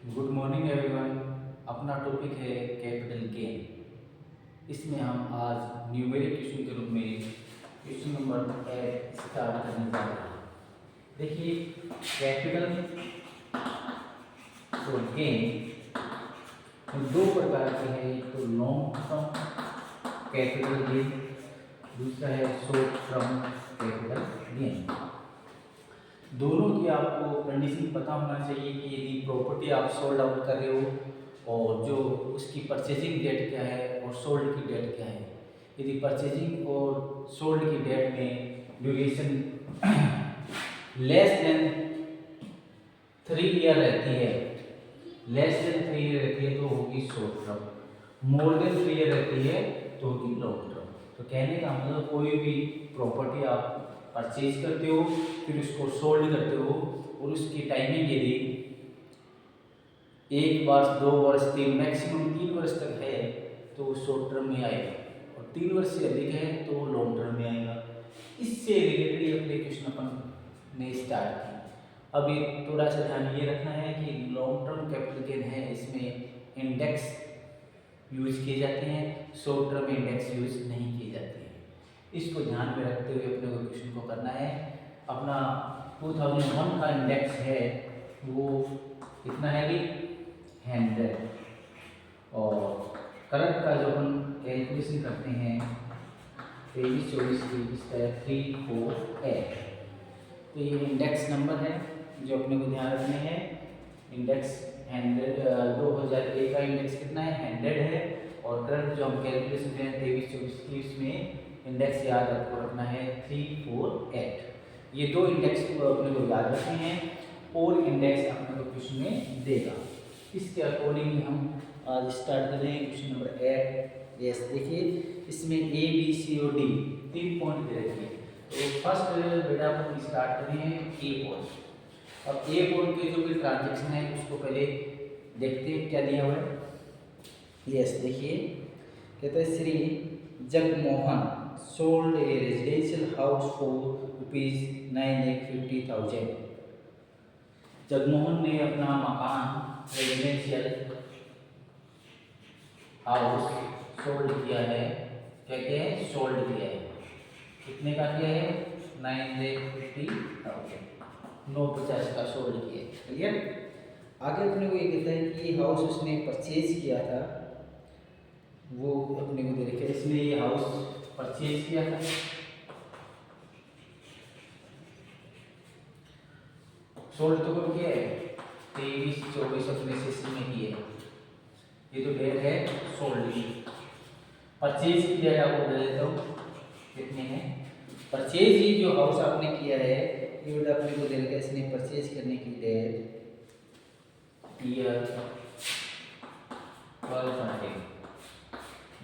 Good morning everyone. अपना topic है capital gain. इसमें हम आज न्यूमेरिक क्वेश्चन के रूप में क्वेश्चन नंबर 8 स्टार्ट करने जा रहे हैं। देखिए, कैपिटल और गेन दो प्रकार के हैं। एक तो लॉन्ग टर्म कैपिटल गेन, दूसरा है शॉर्ट टर्म कैपिटल गेन। दोनों की आपको कंडीशन पता होना चाहिए कि यदि प्रॉपर्टी आप सोल्ड आउट कर रहे हो और जो उसकी परचेजिंग डेट क्या है और सोल्ड की डेट क्या है। यदि परचेजिंग और सोल्ड की डेट में ड्यूरेशन लेस देन 3 ईयर रहती है, तो होगी short term. More than 3 year रहती है तो होगी लॉन्ग टर्म। तो कहने का मतलब कोई भी प्रॉपर्टी आप परचेज करते हो फिर उसको सोल्ड करते हो और उसकी टाइमिंग यदि 1 वर्ष 2 वर्ष 3 मैक्सिमम 3 वर्ष तक है तो शॉर्ट टर्म में आएगा, और 3 वर्ष से अधिक है तो लॉन्ग टर्म में आएगा। इससे रिलेटेड एप्लीकेशन अपन ने स्टार्ट की। अभी थोड़ा सा ध्यान ये रखना है कि लॉन्ग टर्म कैपिटल गेन है, इसमें इंडेक्स यूज किए जाते हैं, शॉर्ट टर्म इंडेक्स यूज नहीं किए जाते हैं। इसको ध्यान में रखते हुए अपने को क्वेश्चन को करना है। अपना 2001 का इंडेक्स है वो कितना है भी 100, और करंट का जो हम कैलकुलेशन करते हैं 23 24 23 का 3 4 8। तो ये इंडेक्स नंबर है जो अपने को ध्यान रखने हैं। इंडेक्स 100 2001 का इंडेक्स कितना है 100 है, और करंट जो हम कैलकुलेशन करें 23 24 23 में इंडेक्स याद आपको रखना है 3 4 8। ये दो इंडेक्स को अपने को याद रखने हैं और इंडेक्स अपने को क्वेश्चन में देगा। इसके अकॉर्डिंग हम आज स्टार्ट कर रहे हैं क्वेश्चन नंबर 8। यस, देखिए इसमें ए बी सी और डी 3 पॉइंट दे रखे हैं। तो फर्स्ट बेटा अपन स्टार्ट कर रहे हैं ए पॉइंट। अब ए पॉइंट के जो भी ट्रांजेक्शन है उसको पहले देखते हैं क्या दिया हुआ है। यस, देखिए कहते हैं Shri Jagmohan sold a residential house for ₹9,50,000। Jagmohan ने अपना मकान रेजिडेंशियल हाउस सोल्ड किया है। क्या किया है? सोल्ड किया है। कितने का किया है? 9,50,000, 950 का सोल्ड किया है। क्लियर? आगे अपने को ये कहता है कि हाउस उसने परचेज किया था, वो अपने को दे रखा है। इसने ये हाउस परचेज किया था, सोल्ड तो कब किया है 23 24 अपने सेशन में किए। ये तो डेट है सोल्ड की। परचेज की डेट आपको दे देता हूँ कितने हैं। परचेज ही जो हाउस आपने किया है ये बेटा अपने को दे रखा है। इसने परचेज करने की डेट ईयर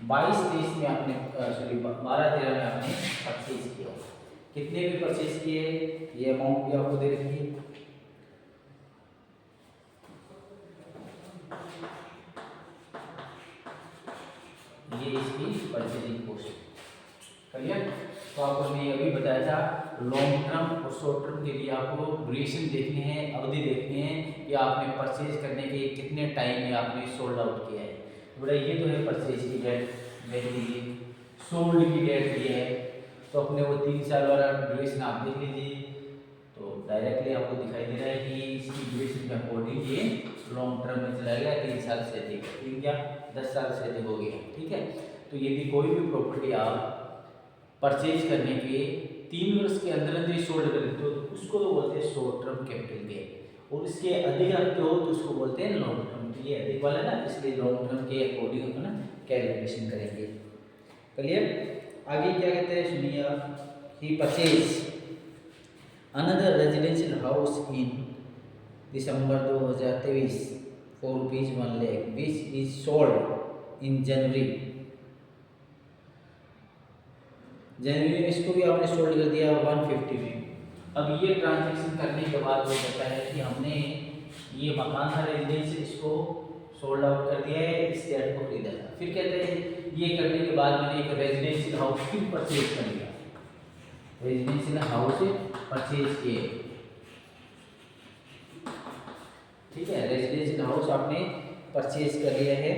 22-23 में आपने सॉरी 12-13 में आपने परचेज किया। कितने भी परचेज किए ये अमाउंट भी आपको दे रखी है। ये इसकी परचेजिंग कॉस्ट। क्लियर? तो आपको मैं अभी बताया था लॉन्ग टर्म और शॉर्ट टर्म के लिए आपको ड्यूरेशन देखने हैं, अवधि देखनी है कि आपने परचेज करने के कितने टाइम में आपने सोल्ड आउट किया है। बड़ा ये तो है परचेज की डेट देख लीजिए, सोल्ड की डेट ये है, तो अपने वो 3 साल वाला ड्यूरेशन आप देख लीजिए। तो डायरेक्टली आपको दिखाई दे रहा है कि इसकी ड्यूरेशन के अकॉर्डिंग ये लॉन्ग टर्म में चला गया। 3 साल से अधिक, 3 क्या 10 साल से अधिक हो गया। ठीक है? तो यदि कोई भी प्रॉपर्टी आप परचेज करने के 3 वर्ष के अंदर अंदर सोल्ड कर देते हो तो उसको तो बोलते हैं शॉर्ट टर्म कैपिटल गेन, और इसके अधिक रखते हो तो उसको बोलते हैं लॉन्ग टर्म। तो ये अधिक वाला ना, इसलिए लॉन्ग टर्म के अकॉर्डिंग अपना कैलकुलेशन करेंगे। क्लियर? आगे क्या कहते हैं सुनिए आप। He purchase another residential house in December 2023 for ₹1 lakh which is sold in जनवरी में इसको भी आपने सोल्ड कर दिया 150 में। अब ये ट्रांजैक्शन करने के बाद वो कहता है कि हमने ये मकान था रेजिडेंशियल, इसको सोल्ड आउट कर दिया है, इस डेट को खरीदा था। फिर कहते हैं ये करने के बाद मैंने एक रेजिडेंशियल हाउस फिर परचेज कर लिया, रेजिडेंशियल हाउस परचेज किए। ठीक है, रेजिडेंशियल हाउस आपने परचेज कर लिया है,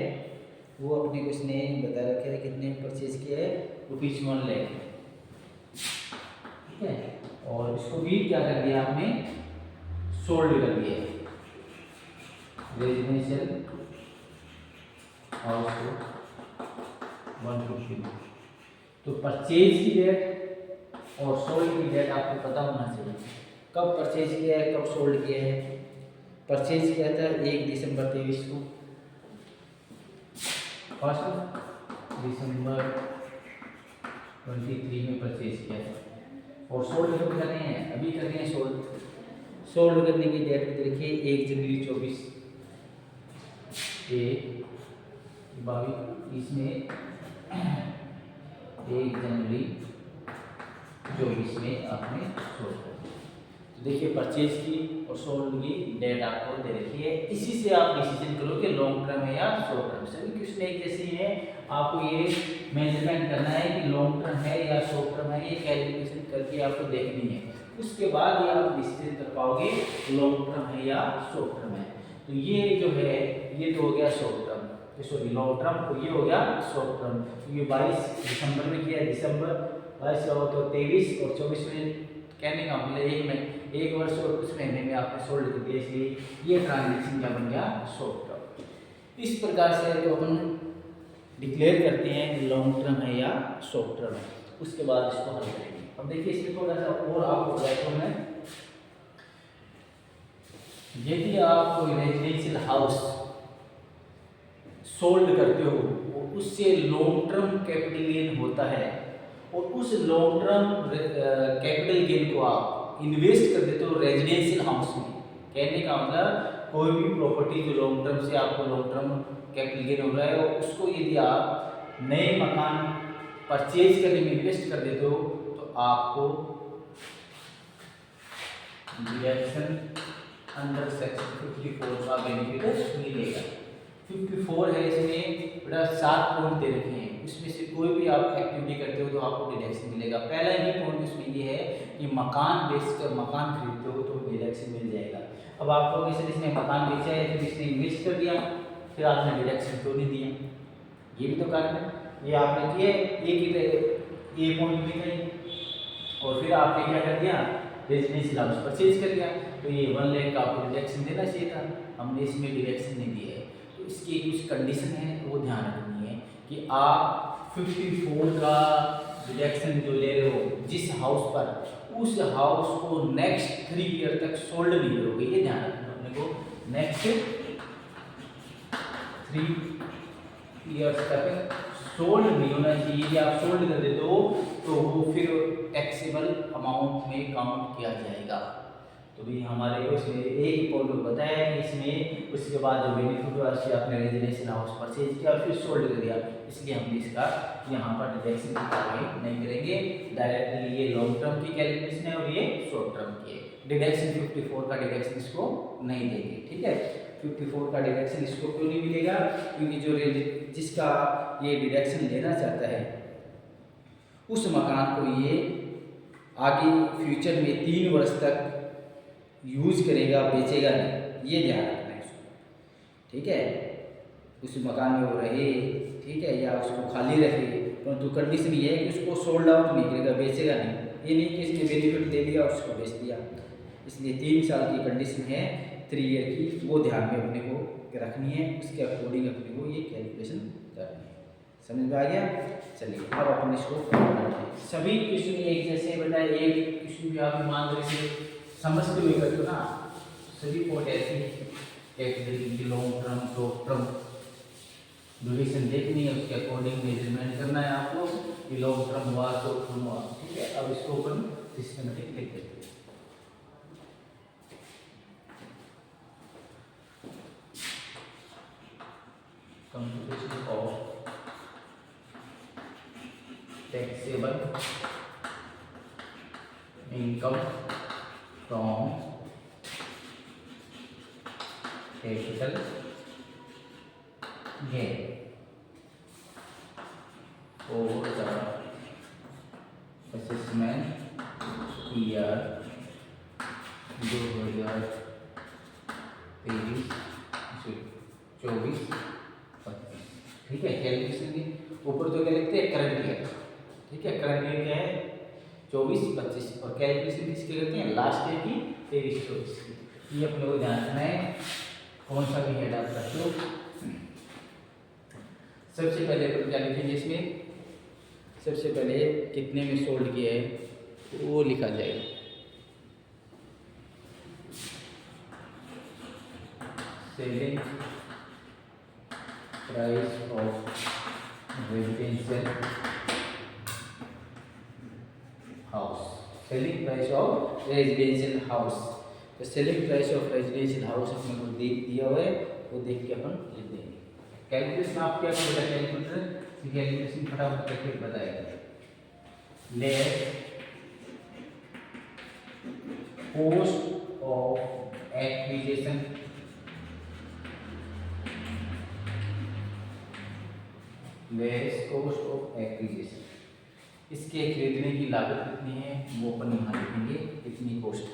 वो अपने को इसने बता रखा है कितने परचेज किया है, ₹1 लाख। ठीक है, और इसको भी क्या कर दिया आपने, सोल्ड कर दिया है, रेजिडेंशियल हाउस को 150। तो परचेज की डेट और सोल्ड की डेट आपको पता होना चाहिए, कब परचेज किया है, कब सोल्ड किया है। परचेज किया था 1 दिसंबर 23 को, 1 दिसंबर 23 में परचेज किया था, और सोल्ड कब करने हैं, अभी करने हैं सोल्ड। सोल्ड करने की डेट देखिए 1 जनवरी 24, 1 इसमें 1 जनवरी 24 में आपने सोल्ड कर। तो देखिए परचेज की और सोल्ड की डेट आपको दे रखी है, इसी से आप डिसीजन करो कि लॉन्ग टर्म है या शॉर्ट टर्म। सभी क्वेश्चन एक जैसे ही है, आपको ये मेजरमेंट करना है कि लॉन्ग टर्म है या शॉर्ट टर्म है, ये कैलकुलेशन करके आपको देखनी है, उसके बाद ये आप डिसीजन कर पाओगे लॉन्ग टर्म है या शॉर्ट टर्म है। तो ये जो है ये तो हो गया short term, sorry long term, तो ये हो गया शॉर्ट टर्म। तो ये 22 दिसंबर में किया, दिसंबर 22 हो तो 23 और 24 में, कहने का मतलब 1 वर्ष और कुछ महीने में आपने सोल्ड कर दिया, इसलिए ये ट्रांजेक्शन क्या बन गया, शॉर्ट टर्म। इस प्रकार से तो अपन डिक्लेयर करते हैं कि लॉन्ग टर्म है या शॉर्ट टर्म है, उसके बाद इसको हल करेंगे। अब देखिए इसमें थोड़ा सा और आपको बताता हूं, यदि आप कोई रेजिडेंशियल हाउस सोल्ड करते हो और उससे लॉन्ग टर्म कैपिटल गेन होता है, और उस लॉन्ग टर्म कैपिटल गेन को आप इन्वेस्ट कर देते हो रेजिडेंशियल हाउस में। कहने का मतलब कोई भी प्रॉपर्टी जो लॉन्ग टर्म से आपको लॉन्ग टर्म कैपिटल गेन हो रहा है, और उसको यदि आप नए मकान परचेज करने में इन्वेस्ट कर देते हो, तो आपको डिडक्शन अंडर सेक्शन 54 का बेनिफिट मिलेगा। 54 है, इसमें बेटा 7 पॉइंट दे रखे हैं, उसमें से कोई भी आप एक्टिविटी करते हो तो आपको डिडक्शन मिलेगा। पहला ही पॉइंट इसमें ये है कि मकान बेचकर मकान खरीदते हो तो डिडक्शन मिल जाएगा। अब आपको किसी इसने मकान बेचा है, फिर इसने इन्वेस्ट कर दिया, फिर आपने डिडक्शन क्यों नहीं दिया, ये भी तो कारण है। ये आपने किए एक ही पॉइंट में कहीं, और फिर आपने क्या कर दिया, रेजिडेंशियल हाउस परचेज कर लिया, तो ये 1 लाख का आपको डिडक्शन देना चाहिए था, हमने इसमें डिडक्शन नहीं दिया है। तो इसकी कुछ कंडीशन है वो ध्यान रखनी है कि आप 54 का डिडक्शन जो ले रहे हो जिस हाउस पर, उस हाउस को नेक्स्ट 3 ईयर तक सोल्ड नहीं करोगे, ये ध्यान रखना अपने को। नेक्स्ट 3 ईयर्स तक सोल्ड नहीं होना चाहिए। यदि आप सोल्ड कर देते हो तो वो फिर टैक्सेबल अमाउंट में काउंट किया जाएगा। तो भी हमारे को इसमें एक पॉइंट बताया कि इसमें उसके बाद जो बेनिफिट हुआ उससे आपने रेजिडेंशियल हाउस परचेज किया और फिर सोल्ड कर दिया, इसलिए हम इसका यहाँ पर डिडक्शन की कार्रवाई नहीं करेंगे। डायरेक्टली ये लॉन्ग टर्म की कैलकुलेशन है और ये शॉर्ट टर्म की है। डिडक्शन 54 का डिडक्शन इसको नहीं देंगे, ठीक है। 54 का डिडक्शन इसको क्यों नहीं मिलेगा, क्योंकि जो जिसका ये डिडक्शन लेना चाहता है उस मकान को ये आगे फ्यूचर में 3 वर्ष तक यूज करेगा, बेचेगा नहीं, ये ध्यान रखना है उसको, ठीक है। उस मकान में वो रहे, ठीक है, या उसको खाली रखे, परंतु कंडीशन ये है कि उसको सोल्ड आउट नहीं करेगा, बेचेगा नहीं। ये नहीं कि इसने बेनिफिट दे दिया और उसको बेच दिया। इसलिए 3 साल की कंडीशन है 3 ईयर की, वो ध्यान में अपने को रखनी है, उसके अकॉर्डिंग अपने को ये कैलकुलेशन करनी है। समझ में आ गया? चलिए अब अपन इसको करते हैं। सभी क्वेश्चन एक जैसे बेटा, एक क्वेश्चन भी आप मान लीजिए समझते हुए करते हो ना, सभी पॉइंट ऐसे एक long term short term duration देखनी है, उसके अकॉर्डिंग मेजरमेंट करना है आपको कि लॉन्ग टर्म हुआ शॉर्ट टर्म हुआ, ठीक है। अब इसको अपन सिस्टमेटिक लिख देते हैं। Computation of taxable income from capital gain for the assessment year 2023 23, 24, 25। ठीक है, कैलकुलेशन की ऊपर तो क्या लिखते हैं करंट ईयर। ठीक है, करंट ईयर क्या है 24, 25 और कैलकुलेशन किसके करते हैं लास्ट ईयर की 23, 24 की। ये अपने को ध्यान रखना है कौन सा भी हेड आप रख लो। सबसे पहले अपन क्या लिखेंगे इसमें, सबसे पहले कितने में सोल्ड किया है वो लिखा जाएगा। Selling price of residential house, selling price of residential house. तो selling price of residential house अपने को दिया हुआ है, वो देख के अपन लिख देंगे। कैलकुलेशन आप क्या करोगे, कैलकुलेशन फटाफट करके बताएगा। Less cost of acquisition less cost of acquisition, इसके खरीदने की लागत कितनी है वो अपन यहाँ लिखेंगे कितनी कॉस्ट।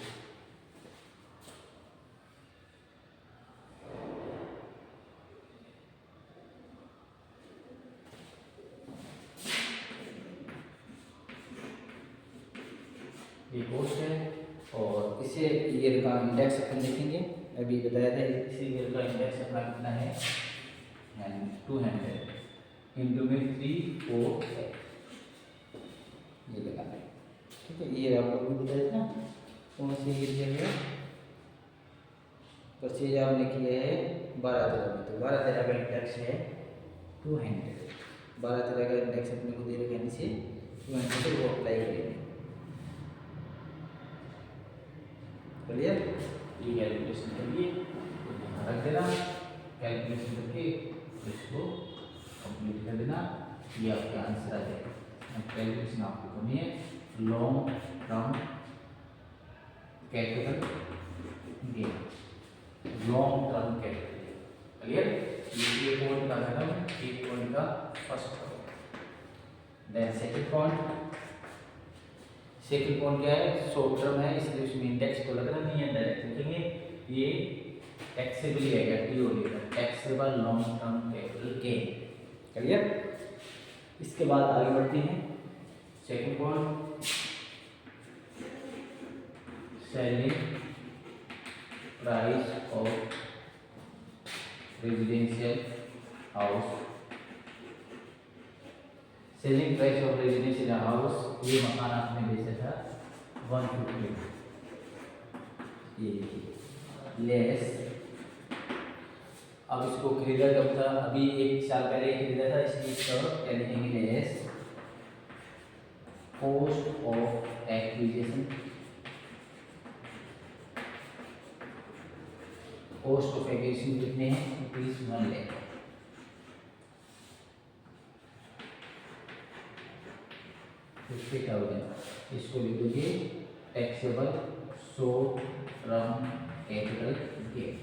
ये कॉस्ट है और इसे ईयर का इंडेक्स अपन लिखेंगे। अभी बताया था इसी ईयर का इंडेक्स अपना कितना है 200 इंटू में 3, 4 ये लगाना है। ठीक है, ये आपको भी बताया था कौन सी ईयर है। परचेज आपने किया है 12 तरह में, तो 12 तरह का इंडेक्स है 200। 12 तरह का इंडेक्स अपने को दे रखा है नीचे 200 से वो अप्लाई करेंगे। क्लियर, ये कैलकुलेशन करिए ध्यान रख देना, कैलकुलेशन करके इसको कंप्लीट कर देना, ये आपका आंसर आ जाएगा। कैलकुलेशन आपको करनी है long term capital gain, long term capital gain. Clear, ये पॉइंट का है ना, एक पॉइंट का first point. Then second point, second point क्या है शॉर्ट टर्म है इसलिए उसमें इंडेक्स तो लगना नहीं है, डायरेक्ट लिखेंगे ये टैक्सेबल ही आएगा, टीओ लिखा taxable long term capital gain. Clear, इसके बाद आगे बढ़ते हैं। Second point selling price of residential house, selling price of residential house, ये मकान आपने बेचा था 150, ये लेस, अब इसको खरीदा कब था, अभी 1 साल पहले खरीदा था इसलिए इसका क्या लिखेंगे less cost of acquisition, cost of acquisition कितने हैं ₹1 लाख। इसको लिख दोगे taxable short term capital gain,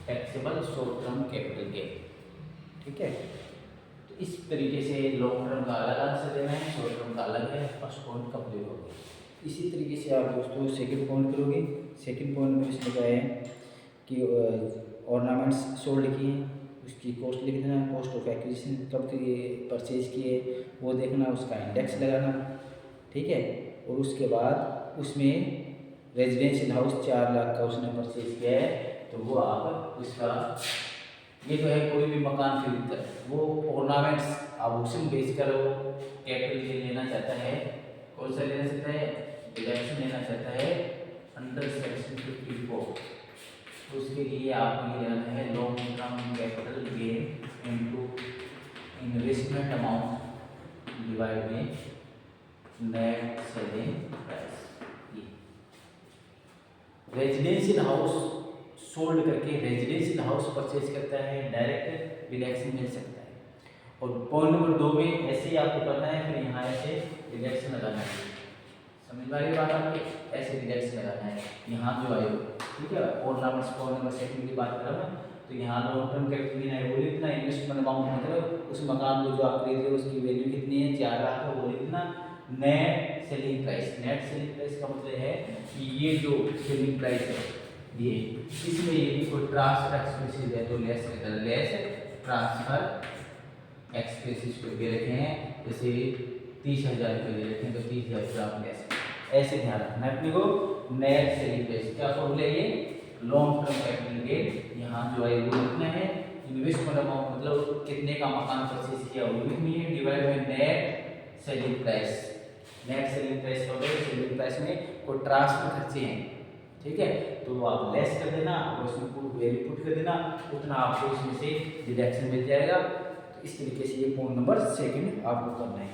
taxable short term capital gain. ठीक है, तो इस तरीके से लॉन्ग टर्म का अलग आंसर देना है, शॉर्ट टर्म का अलग है, फर्स्ट पॉइंट कंप्लीट हो गया। इसी तरीके से आप दोस्तों सेकंड पॉइंट करोगे। सेकंड पॉइंट में इसमें क्या है कि ऑर्नामेंट्स सोल्ड किए उसकी कॉस्ट लिख देना, कॉस्ट ऑफ एक्विजिशन कब किए परचेज किए वो देखना, उसका इंडेक्स लगाना। ठीक है, और उसके बाद उसमें रेजिडेंशियल हाउस 4 लाख का उसने परचेज किया है, तो वो आप उसका ये तो है कोई भी मकान खरीदकर वो ऑर्नामेंट्स आभूषण बेचकर वो कैपिटल गेन लेना चाहता है, कौन सा लेना चाहता है डिडक्शन लेना चाहता है अंडर सेक्शन 54, उसके लिए आपको ये लेना है long term capital gain into investment amount divide में net selling price. Residential house sold करके रेजिडेंशियल हाउस परचेज करता है डायरेक्ट डिडक्शन मिल सकता है। और पॉइंट नंबर 2 में ऐसे ही आपको करना है, फिर यहाँ ऐसे डिडक्शन लगाना है, समझ में आ रही बात आपकी, ऐसे डिडक्शन लगाना है यहाँ जो आए। ठीक है, और पॉइंट नंबर 2 की बात कर रहा हूँ, तो यहाँ लॉन्ग टर्म कैपिटल गेन है वो लिखना, इन्वेस्टमेंट अमाउंट मतलब उस मकान को जो आप खरीद रहे हो उसकी वैल्यू कितनी है 4 लाख है वो लिखना। Net selling price, net selling price का मतलब है कि ये जो सेलिंग प्राइस है ये इसमें ये कोई ट्रांसफर एक्सपेंसेस है तो लेस ट्रांसफर एक्सपेंसेस को दे रखे हैं, जैसे 30,000 रुपये दे रखे हैं तो 30,000 रुपये आप लेस, ऐसे ध्यान रखना है अपने को। नेट सेलिंग प्राइस क्या फॉर्मूला है, ये लॉन्ग टर्म कैपिटल गेन यहाँ जो है वो लिखना है, इन्वेस्टमेंट अमाउंट मतलब कितने का मकान परचेज किया वो लिखनी है, divide by net selling price. Net selling price का मतलब सेलिंग प्राइस में कोई ट्रांसफर खर्चे हैं, ठीक है, तो आप लेस कर देना और उसमें पुट वैल्यू पुट कर देना, उतना आपको इसमें से डिडक्शन मिल जाएगा। तो इस तरीके से ये पॉइंट नंबर सेकंड आपको करना है।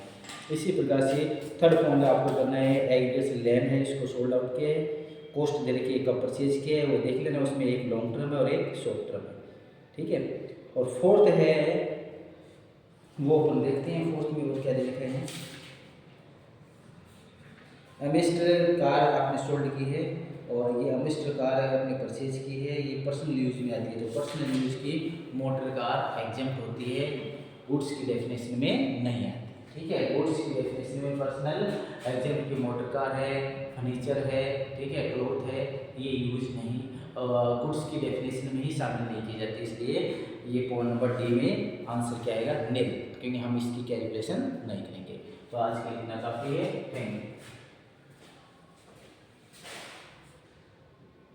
इसी प्रकार से थर्ड पॉइंट आपको करना है, एग्रीगेट लैंड है इसको सोल्ड आउट किया है, कॉस्ट दे रखी है, कब परचेज किया है वो देख लेना, उसमें एक लॉन्ग टर्म है और एक शॉर्ट टर्म है, ठीक है। और फोर्थ है वो अपन देखते हैं, फोर्थ में वो क्या दे रखे हैं, एमिस्टर कार आपने सोल्ड की है और ये एमिस्टर कार आपने परचेज की है, ये पर्सनल यूज में आती है, तो पर्सनल यूज की मोटर कार एग्जेम्प्ट होती है, गुड्स की डेफिनेशन में नहीं आती, ठीक है। गुड्स की डेफिनेशन में पर्सनल एग्जेम्प्ट की मोटर कार है, फर्नीचर है, ठीक है, क्लोथ है, ये यूज नहीं गुड्स की डेफिनेशन में ही शामिल नहीं की जाती, इसलिए ये पॉइंट नंबर डी में आंसर क्या आएगा, नील, क्योंकि हम इसकी कैलकुलेशन नहीं करेंगे। तो आज के लिए इतना काफ़ी है, थैंक यू।